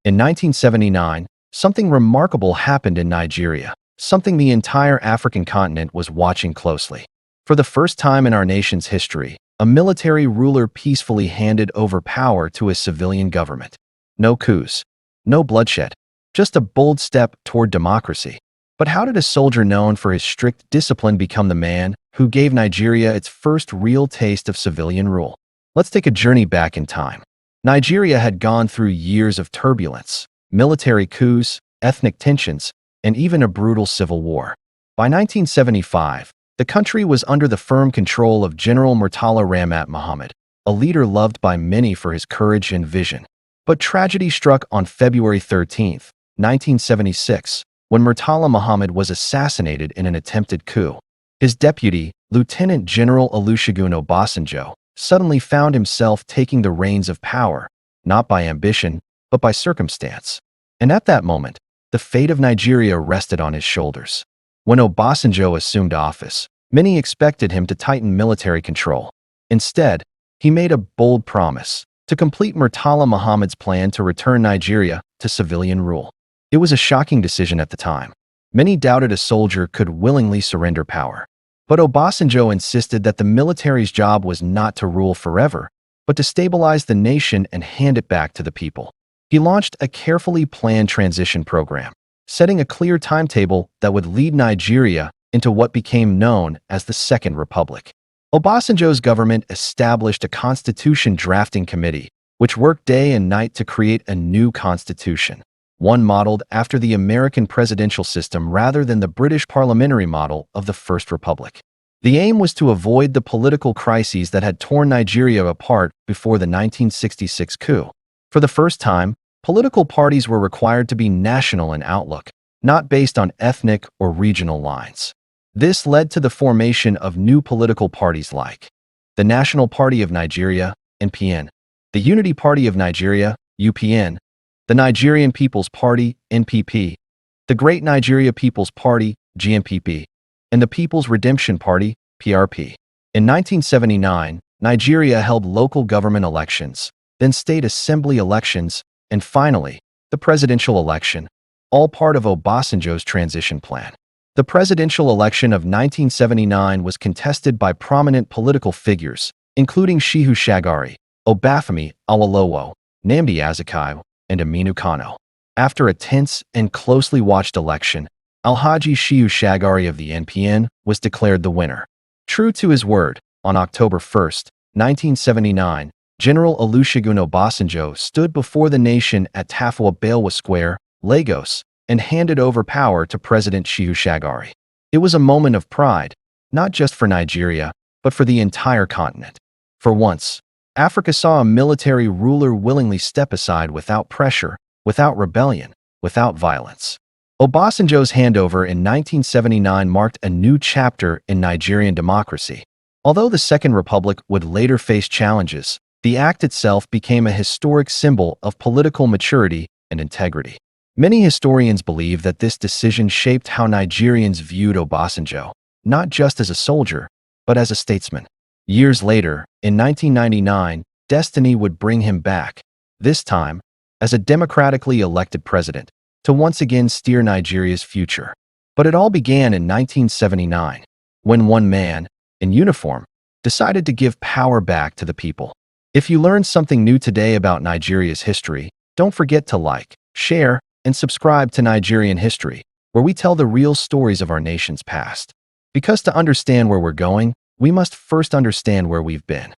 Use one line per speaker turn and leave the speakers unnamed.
In 1979, something remarkable happened in Nigeria, something the entire African continent was watching closely. For the first time in our nation's history, a military ruler peacefully handed over power to a civilian government. No coups, no bloodshed, just a bold step toward democracy. But how did a soldier known for his strict discipline become the man who gave Nigeria its first real taste of civilian rule? Let's take a journey back in time. Nigeria had gone through years of turbulence, military coups, ethnic tensions, and even a brutal civil war. By 1975, the country was under the firm control of General Murtala Mohammed, a leader loved by many for his courage and vision. But tragedy struck on February 13, 1976, when Murtala Mohammed was assassinated in an attempted coup. His deputy, Lieutenant General Olusegun Obasanjo, suddenly found himself taking the reins of power, not by ambition, but by circumstance. And at that moment, the fate of Nigeria rested on his shoulders. When Obasanjo assumed office, many expected him to tighten military control. Instead, he made a bold promise to complete Murtala Mohammed's plan to return Nigeria to civilian rule. It was a shocking decision at the time. Many doubted a soldier could willingly surrender power. But Obasanjo insisted that the military's job was not to rule forever, but to stabilize the nation and hand it back to the people. He launched a carefully planned transition program, setting a clear timetable that would lead Nigeria into what became known as the Second Republic. Obasanjo's government established a constitution drafting committee, which worked day and night to create a new constitution, one modeled after the American presidential system rather than the British parliamentary model of the First Republic. The aim was to avoid the political crises that had torn Nigeria apart before the 1966 coup. For the first time, political parties were required to be national in outlook, not based on ethnic or regional lines. This led to the formation of new political parties like the National Party of Nigeria, NPN, the Unity Party of Nigeria, UPN, the Nigerian People's Party, NPP, the Great Nigeria People's Party, GNPP, and the People's Redemption Party, PRP. In 1979, Nigeria held local government elections, then state assembly elections, and finally, the presidential election, all part of Obasanjo's transition plan. The presidential election of 1979 was contested by prominent political figures, including Shehu Shagari, Obafemi Awolowo, Nnamdi Azikiwe, and Aminu Kano. After a tense and closely watched election, Alhaji Shehu Shagari of the NPN was declared the winner. True to his word, on October 1, 1979, General Olusegun Obasanjo stood before the nation at Tafawa Balewa Square, Lagos, and handed over power to President Shehu Shagari. It was a moment of pride, not just for Nigeria, but for the entire continent. For once, Africa saw a military ruler willingly step aside without pressure, without rebellion, without violence. Obasanjo's handover in 1979 marked a new chapter in Nigerian democracy. Although the Second Republic would later face challenges, the act itself became a historic symbol of political maturity and integrity. Many historians believe that this decision shaped how Nigerians viewed Obasanjo, not just as a soldier, but as a statesman. Years later, in 1999, destiny would bring him back, this time as a democratically elected president, to once again steer Nigeria's future. But it all began in 1979, when one man, in uniform, decided to give power back to the people. If you learned something new today about Nigeria's history, don't forget to like, share, and subscribe to Nigerian History, where we tell the real stories of our nation's past. Because to understand where we're going, we must first understand where we've been.